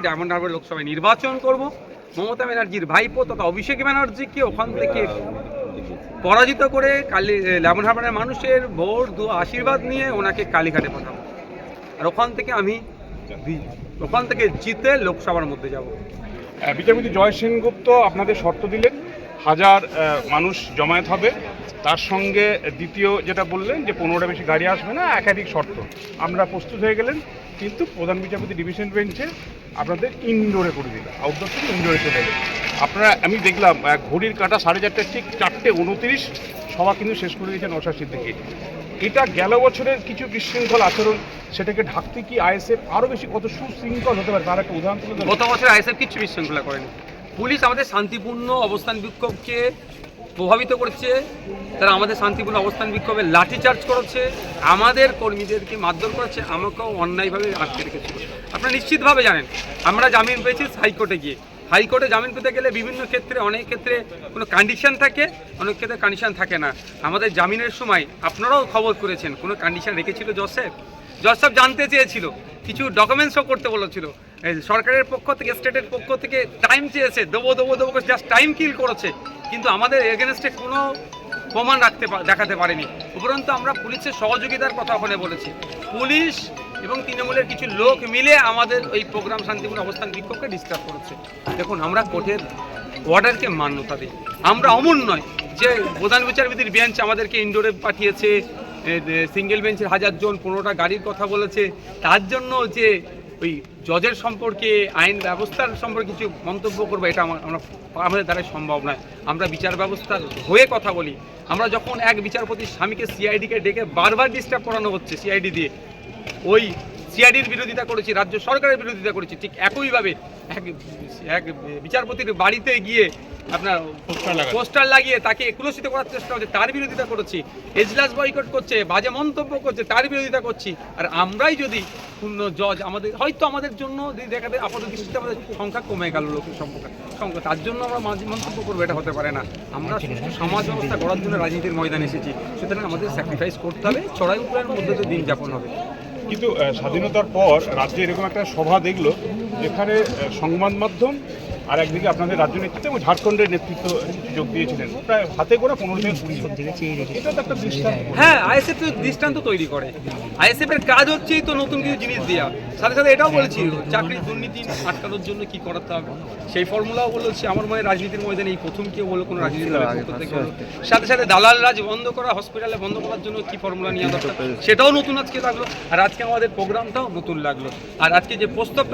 Diamond Harbour লোকসভায় নির্বাচন করব। মমতা ব্যানার্জির ভাইপো তথা অভিষেক ব্যানার্জিকে ওখান থেকে পরাজিত করে ডায়মন্ড হারবারের মানুষের ভোট আশীর্বাদ নিয়ে ওনাকে কালীঘাটে পাঠাবো। আর ওখান থেকে জিতে লোকসভার মধ্যে যাব। বিচারপতি জয় সেনগুপ্ত আপনাদের শর্ত দিলেন, 1000 মানুষ জমায়েত হবে, তার সঙ্গে দ্বিতীয় যেটা বললেন যে 15টা বেশি গাড়ি আসবে না, একাধিক শর্ত। আমরা প্রস্তুত হয়ে গেলেন, কিন্তু প্রধান বিচারপতি ডিভিশন বেঞ্চে আপনাদের ইনডোরে করে দিল, আউটডোর থেকে ইনডোরে চলে গেলেন। আপনারা আমি দেখলাম ঘড়ির কাঁটা 4:30 ঠিক 4:29 সভা কিন্তু শেষ করে দিয়েছেন নওশাদ সিদ্দিকী। এটা গেল বছরের কিছু বিশৃঙ্খল আচরণ, সেটাকে ঢাকতে কি আইএসএফ আরও বেশি কত সুশৃঙ্খল হতে পারে তার একটা উদাহরণ তুলে দেবেন? গত বছর আইএসএফ কিছু বিশৃঙ্খলা করেনি। পুলিশ আমাদের শান্তিপূর্ণ অবস্থান বিক্ষোভকে প্রভাবিত করছে, তারা আমাদের শান্তিপূর্ণ অবস্থান বিক্ষোভে লাঠিচার্জ করেছে, আমাদের কর্মীদেরকে মারধর করেছে, আমাকেও অন্যায়ভাবে আটকে রেখেছিল। আপনারা নিশ্চিতভাবে জানেন আমরা জামিন পেয়েছি হাইকোর্টে গিয়ে। হাইকোর্টে জামিন পেতে গেলে বিভিন্ন ক্ষেত্রে অনেক ক্ষেত্রে কোনো কন্ডিশন থাকে, অনেক ক্ষেত্রে কন্ডিশন থাকে না। আমাদের জামিনের সময় আপনারাও খবর করেছেন কোনো কন্ডিশন রেখেছিল জজ সাহেব জানতে চেয়েছিল, কিছু ডকুমেন্টসও করতে বলেছিল, সরকারের পক্ষ থেকে স্টেটের পক্ষ থেকে টাইম চেয়েছে, দেবো করে জাস্ট টাইম কিল করেছে, কিন্তু আমাদের এগেনস্টে কোনো প্রমাণ দেখাতে পারেনি। উপরন্তু আমরা পুলিশের সহযোগিতার কথা ওখানে বলেছি। পুলিশ এবং তৃণমূলের কিছু লোক মিলে আমাদের ওই প্রোগ্রাম শান্তিপূর্ণ অবস্থান বিক্ষোভকে ডিস্টার্ব করেছে। দেখুন, আমরা কোর্টের অর্ডারকে মান্যতা দিই, আমরা অমন নয় যে প্রধান বিচারপতির বেঞ্চ আমাদেরকে ইনডোরে পাঠিয়েছে, সিঙ্গেল বেঞ্চের 1000 জন 15টা গাড়ির কথা বলেছে, তার জন্য যে ওই জজের সম্পর্কে আইন ব্যবস্থার সম্পর্কে কিছু মন্তব্য করবো, এটা আমাদের দ্বারা সম্ভব নয়। আমরা বিচার ব্যবস্থার হয়ে কথা বলি। আমরা যখন এক বিচারপতির স্বামীকে সিআইডিকে ডেকে বারবার ডিস্টার্ব করানো হচ্ছে সিআইডি দিয়ে, ওই সিআইডির বিরোধিতা করেছি, রাজ্য সরকারের বিরোধিতা করেছি, ঠিক একইভাবে এক বিচারপতির বাড়িতে গিয়ে আপনার পোস্টার লাগিয়ে তাকে কুলসিত করার চেষ্টা হচ্ছে, তার বিরোধিতা করেছি। এজলাস বয়কট করছে, বাজে মন্তব্য করছে, তার বিরোধিতা করছি। আর আমরাই যদি পূর্ণ জজ আমাদের জন্য দেখাতে আপাত দৃষ্টিতে আমাদের সংখ্যা কমে গেল, লোকের সংখ্যা, তার জন্য আমরা মন্তব্য করবো, এটা হতে পারে না। আমরা সমাজ ব্যবস্থা গড়ার জন্য রাজনীতির ময়দানে এসেছি, সুতরাং আমাদের স্যাক্রিফাইস করতে হবে, চড়াই উতরাইয়ের মধ্যে দিয়ে দিন যাপন হবে। কিন্তু স্বাধীনতার পর রাজ্যে এরকম একটা সভা দেখলো যেখানে সংবাদ মাধ্যম আর একদিকে আপনাদের রাজ্য নেতৃত্ব এবং ঝাড়খণ্ডের নেতৃত্ব যোগ দিয়েছিলেন, প্রায় হাতে করে 15-20 এটা তো একটা দৃষ্টান্ত। হ্যাঁ, আইএসএফ তো দৃষ্টান্ত তৈরি করে। আইএসএফ এর কাজ হচ্ছেই তো নতুন কিছু জিনিস দেওয়া, সাথে সাথে এটাও বলেছি চাকরির দুর্নীতি আটকানোর জন্য কি করতে হবে সেই ফর্মুলাও বলেছি। আমার মনে হয় রাজনীতির ময়দানে এই প্রথম কেউ বলো কোনো রাজনীতি সাথে সাথে দালাল রাজ বন্ধ করা, হসপিটালে বন্ধ করার জন্য কি ফর্মুলা নিয়ে দরকার সেটাও নতুন আজকে লাগলো। আর আজকে আমাদের প্রোগ্রামটাও নতুন লাগলো। আর আজকে যে প্রস্তাব